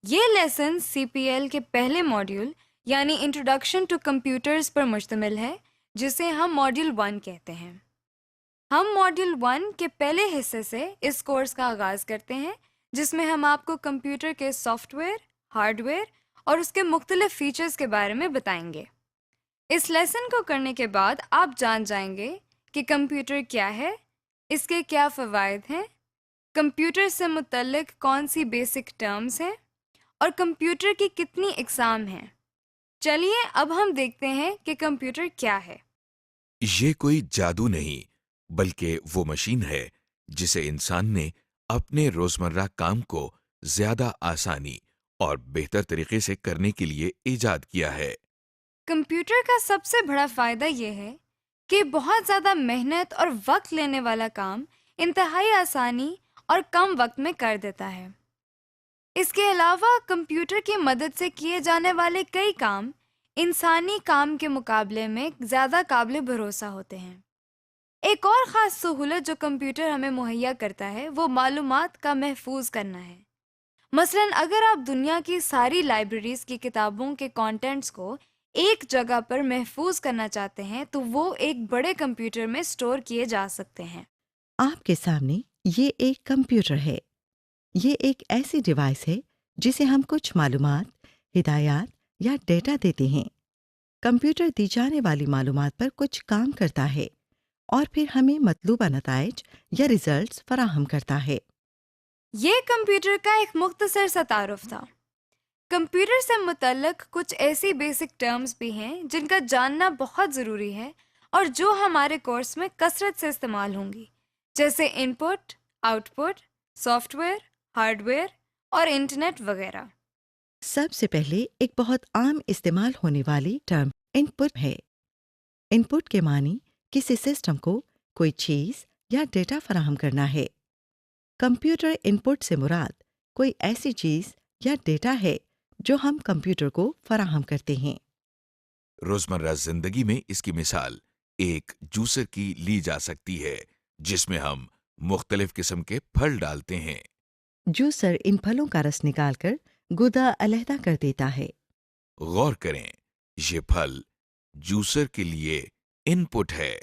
یہ لیسن سی P L کے پہلے ماڈیول یعنی انٹروڈکشن ٹو کمپیوٹرز پر مشتمل ہے، جسے ہم ماڈیول 1 کہتے ہیں۔ ہم ماڈیول 1 کے پہلے حصے سے اس کورس کا آغاز کرتے ہیں، جس میں ہم آپ کو کمپیوٹر کے سافٹ ویئر، ہارڈ ویئر اور اس کے مختلف فیچرز کے بارے میں بتائیں گے۔ اس لیسن کو کرنے کے بعد آپ جان جائیں گے کہ کمپیوٹر کیا ہے، اس کے کیا فوائد ہیں، کمپیوٹر سے متعلق کون سی بیسک ٹرمز ہیں اور کمپیوٹر کی کتنی اقسام ہیں۔ چلیے اب ہم دیکھتے ہیں کہ کمپیوٹر کیا ہے۔ یہ کوئی جادو نہیں، بلکہ وہ مشین ہے جسے انسان نے اپنے روزمرہ کام کو زیادہ آسانی اور بہتر طریقے سے کرنے کے لیے ایجاد کیا ہے۔ کمپیوٹر کا سب سے بڑا فائدہ یہ ہے کہ بہت زیادہ محنت اور وقت لینے والا کام انتہائی آسانی اور کم وقت میں کر دیتا ہے۔ اس کے علاوہ کمپیوٹر کی مدد سے کیے جانے والے کئی کام انسانی کام کے مقابلے میں زیادہ قابل بھروسہ ہوتے ہیں۔ ایک اور خاص سہولت جو کمپیوٹر ہمیں مہیا کرتا ہے وہ معلومات کا محفوظ کرنا ہے۔ مثلاً اگر آپ دنیا کی ساری لائبریریز کی کتابوں کے کانٹینٹس کو ایک جگہ پر محفوظ کرنا چاہتے ہیں تو وہ ایک بڑے کمپیوٹر میں سٹور کیے جا سکتے ہیں۔ آپ کے سامنے یہ ایک کمپیوٹر ہے۔ یہ ایک ایسی ڈیوائس ہے جسے ہم کچھ معلومات، ہدایات یا ڈیٹا دیتے ہیں۔ کمپیوٹر دی جانے والی معلومات پر کچھ کام کرتا ہے اور پھر ہمیں مطلوبہ نتائج یا ریزلٹس فراہم کرتا ہے۔ یہ کمپیوٹر کا ایک مختصر سا تعارف تھا۔ کمپیوٹر سے متعلق کچھ ایسی بیسک ٹرمز بھی ہیں جن کا جاننا بہت ضروری ہے اور جو ہمارے کورس میں کثرت سے استعمال ہوں گی، جیسے input, output, software, hardware اور انٹرنیٹ وغیرہ۔ سب سے پہلے ایک بہت عام استعمال ہونے والی ٹرم ان پٹ ہے۔ ان پٹ کے معنی کسی سسٹم کو کوئی چیز یا ڈیٹا فراہم کرنا ہے۔ کمپیوٹر ان پٹ سے مراد کوئی ایسی چیز یا ڈیٹا ہے جو ہم کمپیوٹر کو فراہم کرتے ہیں۔ روزمرہ زندگی میں اس کی مثال ایک جوسر کی لی جا سکتی ہے، جس میں ہم مختلف قسم کے پھل ڈالتے ہیں۔ جوسر ان پھلوں کا رس نکال کر گودا علیحدہ کر دیتا ہے۔ غور کریں، یہ پھل جوسر کے لیے ان پٹ ہے۔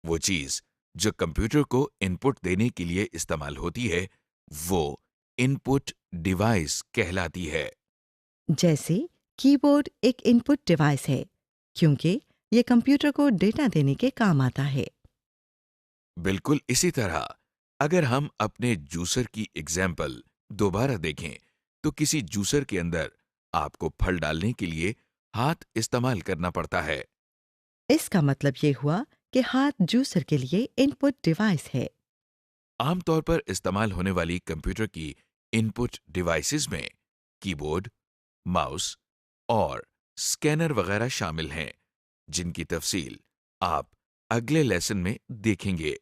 وہ چیز جو کمپیوٹر کو ان پٹ دینے کے لیے استعمال ہوتی ہے وہ ان پٹ ڈیوائس کہلاتی ہے۔ جیسے کی بورڈ ایک ان پٹ ڈیوائس ہے کیونکہ یہ کمپیوٹر کو ڈیٹا دینے کے کام آتا ہے۔ بالکل اسی طرح اگر ہم اپنے جوسر کی ایگزامپل دوبارہ دیکھیں تو کسی جوسر کے اندر آپ کو پھل ڈالنے کے لیے ہاتھ استعمال کرنا پڑتا ہے۔ اس کا مطلب یہ ہوا کہ ہاتھ جوسر کے لیے ان پٹ ڈیوائس ہے۔ عام طور پر استعمال ہونے والی کمپیوٹر کی ان پٹ ڈیوائسز میں کی بورڈ، ماؤس اور اسکینر وغیرہ شامل ہیں، جن کی تفصیل آپ اگلے لیسن میں دیکھیں گے۔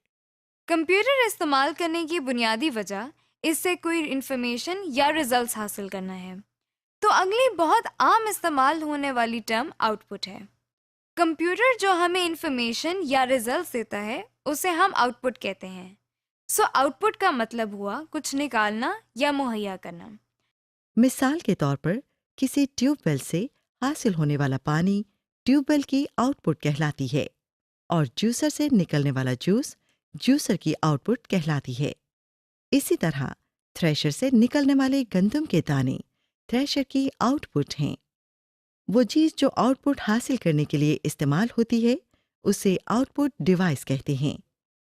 کمپیوٹر استعمال کرنے کی بنیادی وجہ اس سے کوئی انفارمیشن یا ریزلٹس حاصل کرنا ہے، تو اگلی بہت عام استعمال ہونے والی ٹرم آؤٹ پٹ ہے۔ کمپیوٹر جو ہمیں انفارمیشن یا ریزلٹس دیتا ہے اسے ہم آؤٹ پٹ کہتے ہیں۔ آؤٹ پٹ کا مطلب ہوا کچھ نکالنا یا مہیا کرنا۔ مثال کے طور پر کسی ٹیوب ویل سے حاصل ہونے والا پانی ٹیوب ویل کی آؤٹ پٹ کہلاتی ہے اور جوسر سے نکلنے والا جوس جوسر کی آؤٹ پٹ کہلاتی ہے۔ اسی طرح تھریشر سے نکلنے والے گندم کے دانے تھریشر کی آؤٹ پٹ ہیں۔ وہ چیز جو آؤٹ پٹ حاصل کرنے کے لیے استعمال ہوتی ہے اسے آؤٹ پٹ ڈیوائس کہتے ہیں۔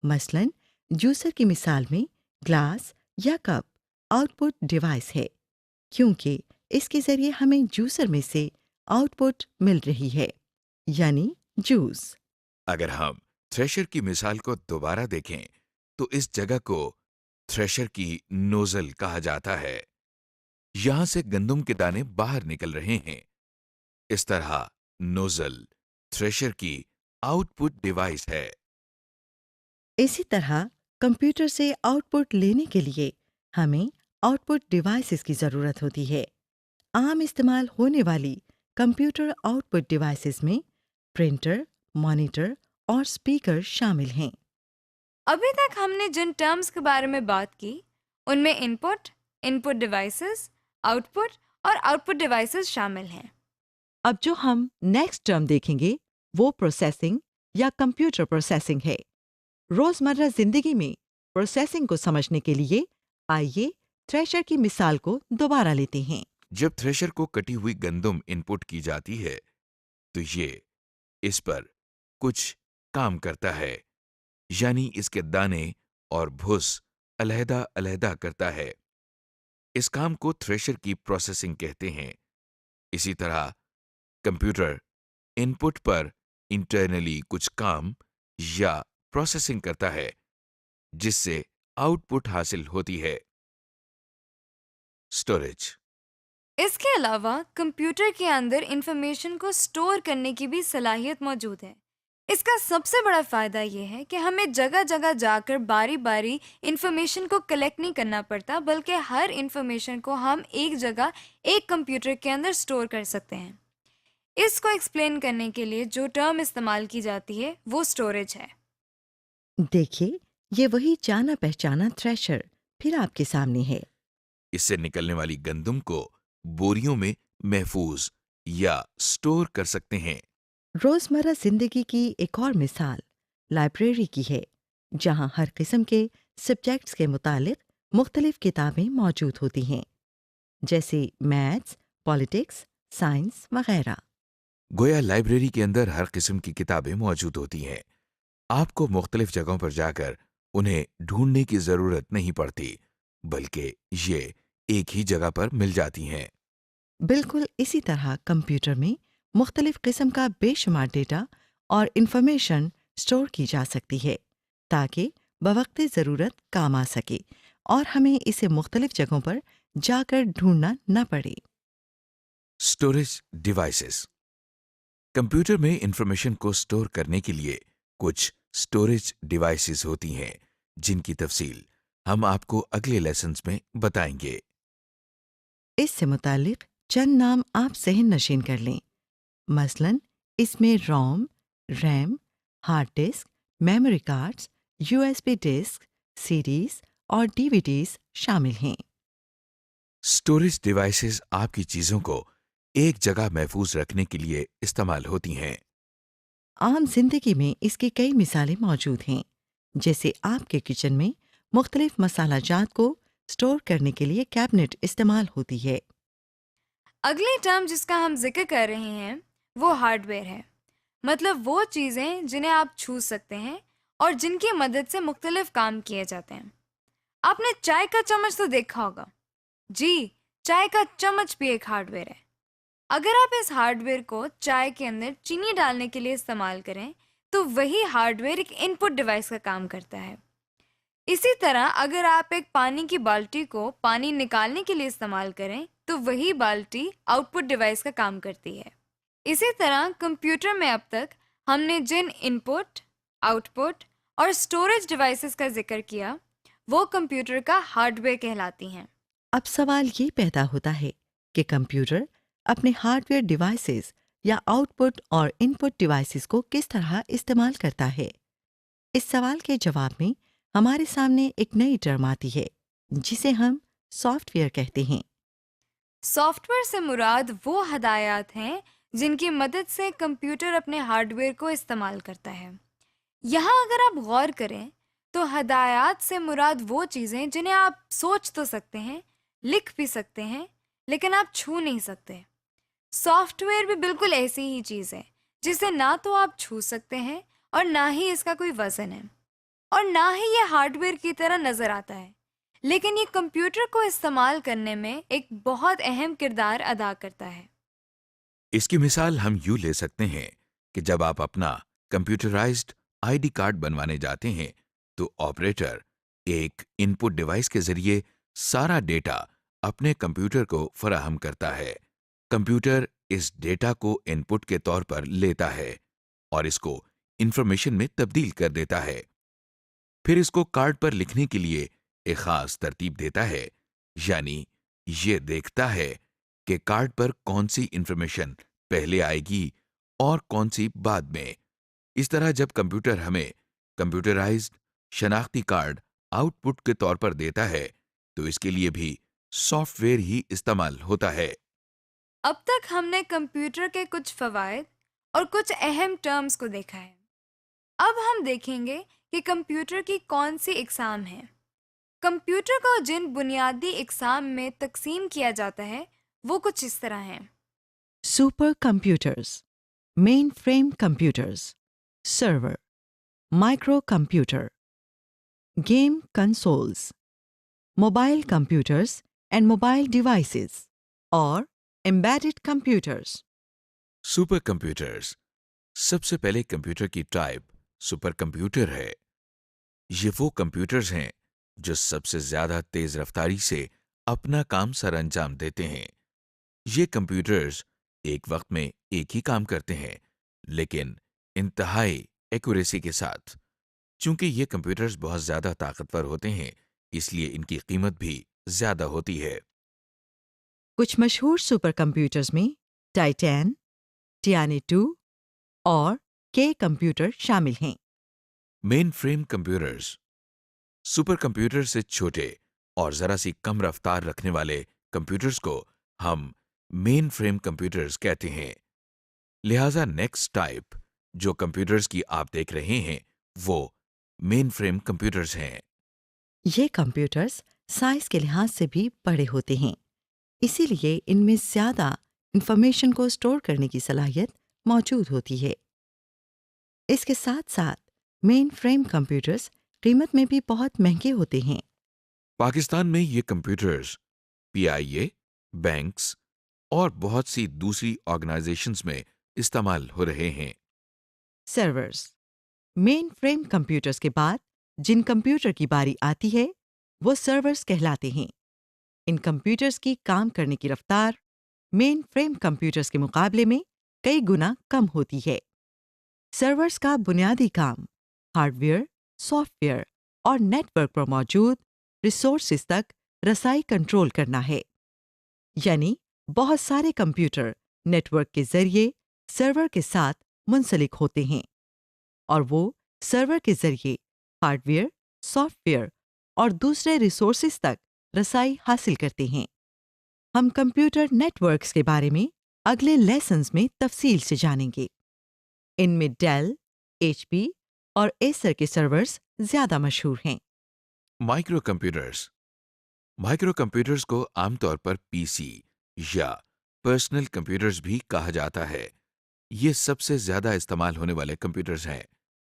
مثلاً جوسر کی مثال میں گلاس یا کپ آؤٹ پٹ ڈیوائس ہے کیونکہ اس کے ذریعے ہمیں جوسر میں سے آؤٹ پٹ مل رہی ہے، یعنی جوس۔ اگر ہم تھریشر کی مثال کو دوبارہ دیکھیں تو اس جگہ کو تھریشر کی نوزل کہا جاتا ہے۔ یہاں سے گندم کے دانے باہر نکل رہے ہیں۔ اس طرح نوزل تھریشر کی آؤٹ پٹ ڈیوائس ہے۔ اسی طرح کمپیوٹر سے آؤٹ پٹ لینے کے لیے ہمیں آؤٹ پٹ ڈیوائسز کی ضرورت ہوتی ہے۔ عام استعمال ہونے والی کمپیوٹر آؤٹ پٹ ڈیوائسز میں پرنٹر، مانیٹر اور اسپیکر شامل ہیں۔ ابھی تک ہم نے جن ٹرمز کے بارے میں بات کی ان میں ان پٹ ڈیوائسز، آؤٹ پٹ اور آؤٹ پٹ ڈیوائسز شامل ہیں۔ اب جو ہم نیکسٹ ٹرم دیکھیں گے وہ پروسیسنگ یا کمپیوٹر پروسیسنگ ہے۔ روزمرہ زندگی میں پروسیسنگ کو سمجھنے کے لیے آئیے تھریشر کی مثال کو دوبارہ لیتے ہیں۔ جب تھریشر کو کٹی ہوئی گندم ان پٹ کی جاتی ہے تو یہ اس پر کچھ کام کرتا ہے، یعنی اس کے دانے اور بھس علیحدہ علیحدہ کرتا ہے۔ اس کام کو تھریشر کی پروسیسنگ کہتے ہیں۔ اسی طرح کمپیوٹر ان پٹ پر انٹرنلی کچھ کام یا پروسیسنگ کرتا ہے جس سے آؤٹ پٹ حاصل ہوتی ہے۔ اسٹوریج۔ اس کے علاوہ کمپیوٹر کے اندر انفارمیشن کو سٹور کرنے کی بھی صلاحیت موجود ہے۔ اس کا سب سے بڑا فائدہ یہ ہے کہ ہمیں جگہ جگہ جا کر باری باری انفارمیشن کو کلیکٹ نہیں کرنا پڑتا، بلکہ ہر انفارمیشن کو ہم ایک جگہ ایک کمپیوٹر کے اندر سٹور کر سکتے ہیں۔ اس کو ایکسپلین کرنے کے لیے جو ٹرم استعمال کی جاتی ہے وہ سٹوریج ہے۔ دیکھیے یہ وہی جانا پہچانا تھریشر پھر آپ کے سامنے ہے۔ اس سے نکلنے والی گندم کو بوریوں میں محفوظ یا سٹور کر سکتے ہیں۔ روزمرہ زندگی کی ایک اور مثال لائبریری کی ہے، جہاں ہر قسم کے سبجیکٹس کے متعلق مختلف کتابیں موجود ہوتی ہیں، جیسے میتھس، پالیٹکس، سائنس وغیرہ۔ گویا لائبریری کے اندر ہر قسم کی کتابیں موجود ہوتی ہیں۔ آپ کو مختلف جگہوں پر جا کر انہیں ڈھونڈنے کی ضرورت نہیں پڑتی، بلکہ یہ ایک ہی جگہ پر مل جاتی ہیں۔ بالکل اسی طرح کمپیوٹر میں مختلف قسم کا بے شمار ڈیٹا اور انفارمیشن سٹور کی جا سکتی ہے تاکہ بوقت ضرورت کام آ سکے اور ہمیں اسے مختلف جگہوں پر جا کر ڈھونڈنا نہ پڑے۔ Storage devices. کمپیوٹر میں انفارمیشن کو سٹور کرنے کے لیے کچھ اسٹوریج ڈیوائسز ہوتی ہیں جن کی تفصیل ہم آپ کو اگلے لیسنز میں بتائیں گے۔ اس سے متعلق چند نام آپ ذہن نشین کر لیں، مثلاً اس میں ROM, RAM, hard disk, memory cards, USB disk, CDs اور ڈی وی ڈیز شامل ہیں۔ اسٹوریج ڈیوائسز آپ کی چیزوں کو ایک جگہ محفوظ رکھنے کے لیے استعمال ہوتی ہیں۔ عام زندگی میں اس کی کئی مثالیں موجود ہیں، جیسے آپ کے کچن میں مختلف مسالہ جات کو سٹور کرنے کے لیے کیبنٹ استعمال ہوتی ہے۔ اگلی ٹرم جس کا ہم ذکر کر رہے ہیں وہ ہارڈ ویئر ہے، مطلب وہ چیزیں جنہیں آپ چھو سکتے ہیں اور جن کی مدد سے مختلف کام کیے جاتے ہیں۔ آپ نے چائے کا چمچ تو دیکھا ہوگا، جی چائے کا چمچ بھی ایک ہارڈ ویئر ہے۔ اگر آپ اس ہارڈ ویئر کو چائے کے اندر چینی ڈالنے کے لیے استعمال کریں تو وہی ہارڈ ویئر ایک ان پٹ ڈیوائس کا کام کرتا ہے۔ اسی طرح اگر آپ ایک پانی کی بالٹی کو پانی نکالنے کے لیے استعمال کریں تو وہی بالٹی آؤٹ پٹ ڈیوائس کا کام کرتی ہے۔ اسی طرح کمپیوٹر میں اب تک ہم نے جن ان پٹ، آؤٹ پٹ اور اسٹوریج ڈیوائسز کا ذکر کیا وہ کمپیوٹر کا ہارڈ ویئر کہلاتی ہیں۔ اب سوال یہ پیدا ہوتا ہے کہ کمپیوٹر اپنے ہارڈ ویئر ڈیوائسز یا آؤٹ پٹ اور ان پٹ ڈیوائسز کو کس طرح استعمال کرتا ہے؟ اس سوال کے جواب میں ہمارے سامنے ایک نئی ٹرم آتی ہے جسے ہم سافٹ ویئر کہتے ہیں۔ سافٹ ویئر سے مراد وہ ہدایات ہیں جن کی مدد سے کمپیوٹر اپنے ہارڈ ویئر کو استعمال کرتا ہے۔ یہاں اگر آپ غور کریں تو ہدایات سے مراد وہ چیزیں جنہیں آپ سوچ تو سکتے ہیں، لکھ بھی سکتے ہیں، لیکن آپ چھو نہیں سکتے۔ سافٹ ویئر بھی بالکل ایسی ہی چیز ہے جسے نہ تو آپ چھو سکتے ہیں اور نہ ہی اس کا کوئی وزن ہے، اور نہ ہی یہ ہارڈ ویئر کی طرح نظر آتا ہے، لیکن یہ کمپیوٹر کو استعمال کرنے میں ایک بہت اہم کردار ادا کرتا ہے۔ اس کی مثال ہم یوں لے سکتے ہیں کہ جب آپ اپنا کمپیوٹرائزڈ آئی ڈی کارڈ بنوانے جاتے ہیں تو آپریٹر ایک ان پٹ ڈیوائس کے ذریعے سارا ڈیٹا اپنے کمپیوٹر کو فراہم کرتا ہے۔ کمپیوٹر اس ڈیٹا کو ان پٹ کے طور پر لیتا ہے اور اس کو انفارمیشن میں تبدیل کر دیتا ہے، پھر اس کو کارڈ پر لکھنے کے لیے ایک خاص ترتیب دیتا ہے، یعنی یہ دیکھتا ہے کہ کارڈ پر کون سی انفارمیشن پہلے آئے گی اور کون سی بعد میں۔ اس طرح جب کمپیوٹر ہمیں کمپیوٹرائزڈ شناختی کارڈ آؤٹ پٹ کے طور پر دیتا ہے تو اس کے لیے بھی سافٹ ویئر ہی استعمال ہوتا ہے۔ اب تک ہم نے کمپیوٹر کے کچھ فوائد اور کچھ اہم ٹرمز کو دیکھا ہے۔ اب ہم دیکھیں گے کہ کمپیوٹر کی کون سی اقسام ہیں۔ کمپیوٹر کو جن بنیادی اقسام میں تقسیم کیا جاتا ہے وہ کچھ اس طرح ہیں۔ Supercomputers, mainframe computers, server, microcomputer, game consoles, mobile computers and mobile devices, اور embedded computers۔ سپر کمپیوٹرز، سب سے پہلے کمپیوٹر کی ٹائپ سپر کمپیوٹر ہے۔ یہ وہ کمپیوٹرز ہیں جو سب سے زیادہ تیز رفتاری سے اپنا کام سر انجام دیتے ہیں۔ یہ کمپیوٹرز ایک وقت میں ایک ہی کام کرتے ہیں، لیکن انتہائی ایکوریسی کے ساتھ۔ چونکہ یہ کمپیوٹرز بہت زیادہ طاقتور ہوتے ہیں، اس لیے ان کی قیمت بھی زیادہ ہوتی ہے۔ کچھ مشہور سپر کمپیوٹرز میں ٹائٹین، ٹیانی 2 اور کے کمپیوٹر شامل ہیں۔ مین فریم کمپیوٹرز، سپر کمپیوٹر سے چھوٹے اور ذرا سی کم رفتار رکھنے والے کمپیوٹرز کو ہم مین فریم کمپیوٹرز کہتے ہیں۔ لہذا نیکسٹ ٹائپ جو کمپیوٹرز کی آپ دیکھ رہے ہیں وہ مین فریم کمپیوٹرز ہیں۔ یہ کمپیوٹرز سائز کے لحاظ سے بھی بڑے ہوتے ہیں، اسی لیے ان میں زیادہ انفارمیشن کو اسٹور کرنے کی صلاحیت موجود ہوتی ہے۔ اس کے ساتھ ساتھ مین فریم کمپیوٹرز قیمت میں بھی بہت مہنگے ہوتے ہیں۔ پاکستان میں یہ کمپیوٹرز PIA، بینکس اور بہت سی دوسری آرگنائزیشنز میں استعمال ہو رہے ہیں۔ سرورز، مین فریم کمپیوٹرز کے بعد جن کمپیوٹر کی باری آتی ہے وہ سرورز کہلاتے ہیں۔ ان کمپیوٹرز کی کام کرنے کی رفتار مین فریم کمپیوٹرز کے مقابلے میں کئی گنا کم ہوتی ہے۔ سرورز کا بنیادی کام ہارڈ ویئر، سافٹ ویئر اور نیٹ ورک پر موجود ریسورسز تک رسائی کنٹرول کرنا ہے، یعنی بہت سارے کمپیوٹر نیٹ ورک کے ذریعے سرور کے ساتھ منسلک ہوتے ہیں، اور وہ سرور کے ذریعے ہارڈ ویئر، سافٹ ویئر اور دوسرے ریسورسز تک رسائی حاصل کرتے ہیں۔ ہم کمپیوٹر نیٹ ورکس کے بارے میں اگلے لیسنز میں تفصیل سے جانیں گے۔ ان میں ڈیل، HP اور ایسر کے سرورز زیادہ مشہور ہیں۔ مائکرو کمپیوٹرز، مائکرو کمپیوٹرز کو عام طور پر PC یا پرسنل کمپیوٹرز بھی کہا جاتا ہے۔ یہ سب سے زیادہ استعمال ہونے والے کمپیوٹرز ہیں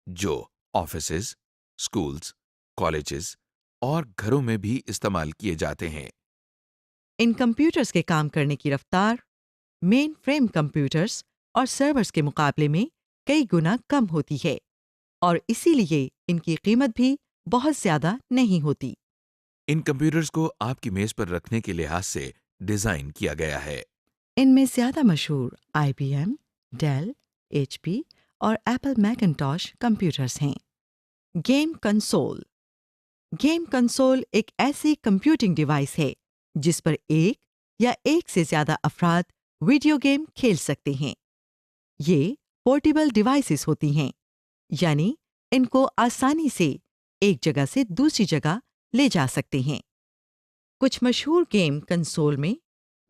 جو آفیسز، اسکولز، کالجز اور گھروں میں بھی استعمال کیے جاتے ہیں۔ ان کمپیوٹرز کے کام کرنے کی رفتار مین فریم کمپیوٹرز اور سرورز کے مقابلے میں کئی گنا کم ہوتی ہے، اور اسی لیے ان کی قیمت بھی بہت زیادہ نہیں ہوتی۔ ان کمپیوٹرز کو آپ کی میز پر رکھنے کے لحاظ سے ڈیزائن کیا گیا ہے۔ ان میں زیادہ مشہور IBM، ڈیل، HP اور ایپل میکنٹاش کمپیوٹرز ہیں۔ گیم کنسول، گیم کنسول ایک ایسی کمپیوٹنگ ڈیوائس ہے جس پر ایک یا ایک سے زیادہ افراد ویڈیو گیم کھیل سکتے ہیں۔ یہ پورٹیبل ڈیوائسز ہوتی ہیں، یعنی ان کو آسانی سے ایک جگہ سے دوسری جگہ لے جا سکتے ہیں۔ کچھ مشہور گیم کنسول میں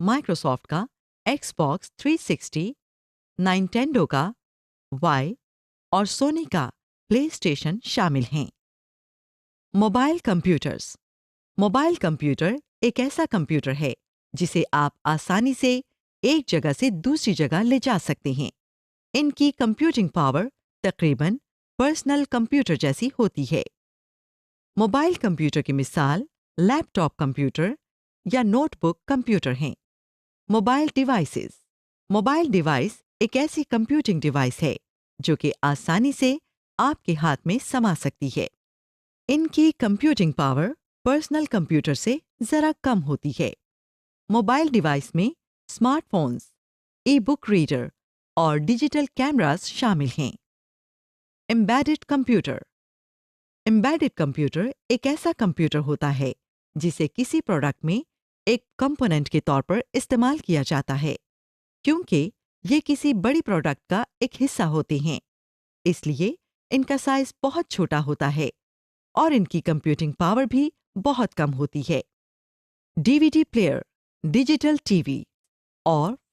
مائکروسافٹ کا Xbox 360، نائنٹینڈو کا وائی اور سونی کا پلے اسٹیشن شامل ہیں۔ موبائل کمپیوٹرز، موبائل کمپیوٹر ایک ایسا کمپیوٹر ہے جسے آپ آسانی سے ایک جگہ سے دوسری جگہ لے جا سکتے ہیں۔ ان کی کمپیوٹنگ پاور تقریباً پرسنل کمپیوٹر جیسی ہوتی ہے۔ موبائل کمپیوٹر کی مثال لیپ ٹاپ کمپیوٹر یا نوٹ بک کمپیوٹر ہیں۔ موبائل ڈیوائسز، موبائل ڈیوائس ایک ایسی کمپیوٹنگ ڈیوائس ہے جو کہ آسانی سے آپ کے ہاتھ میں سما سکتی ہے۔ ان کی کمپیوٹنگ پاور پرسنل کمپیوٹر سے ذرا کم ہوتی ہے۔ موبائل ڈیوائس میں اسمارٹ فونز، ای بک ریڈر اور ڈیجیٹل کیمراز شامل ہیں۔ ایمبیڈڈ کمپیوٹر، ایمبیڈڈ کمپیوٹر ایک ایسا کمپیوٹر ہوتا ہے جسے کسی پروڈکٹ میں ایک کمپوننٹ کے طور پر استعمال کیا جاتا ہے۔ کیونکہ یہ کسی بڑی پروڈکٹ کا ایک حصہ ہوتے ہیں، اس لیے ان کا سائز بہت چھوٹا ہوتا ہے اور ان کی کمپیوٹنگ پاور بھی بہت کم ہوتی ہے۔ DVD پلیئر، ڈیجیٹل TV اور